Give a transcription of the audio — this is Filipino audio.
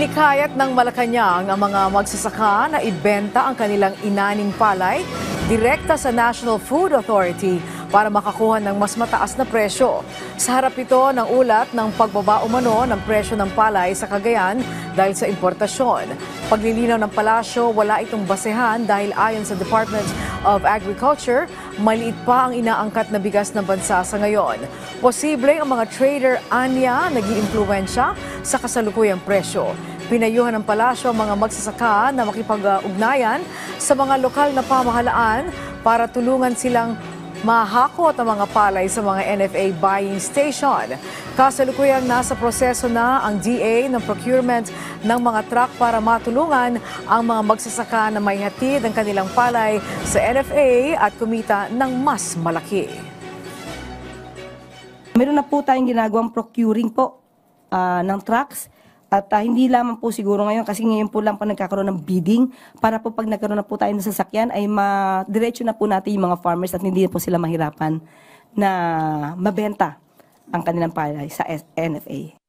Hinikayat ng Malacanang ang mga magsasaka na ibenta ang kanilang inaning palay direkta sa National Food Authority para makakuha ng mas mataas na presyo. Sa harap ito ng ulat ng pagbaba umano ng presyo ng palay sa Cagayan dahil sa importasyon. Paglilinaw ng palasyo, wala itong basehan dahil ayon sa Department of Agriculture, maliit pa ang inaangkat na bigas ng bansa sa ngayon. Posibleng ang mga trader anya nag-iimpluwensya sa kasalukuyang presyo. Pinayuhan ng palasyo ang mga magsasaka na makipag-ugnayan sa mga lokal na pamahalaan para tulungan silang mahakot ang mga palay sa mga NFA buying station. Kasalukuyang nasa proseso na ang DA ng procurement ng mga truck para matulungan ang mga magsasaka na may hatid ang kanilang palay sa NFA at kumita ng mas malaki. Meron na po tayong ginagawang procuring po ng trucks. At hindi lamang po siguro ngayon kasi ngayon po lang po nagkakaroon ng bidding para po pag nagkaroon na po tayo ng sasakyan ay diretso na po natin yung mga farmers at hindi po sila mahirapan na mabenta ang kanilang palay sa NFA.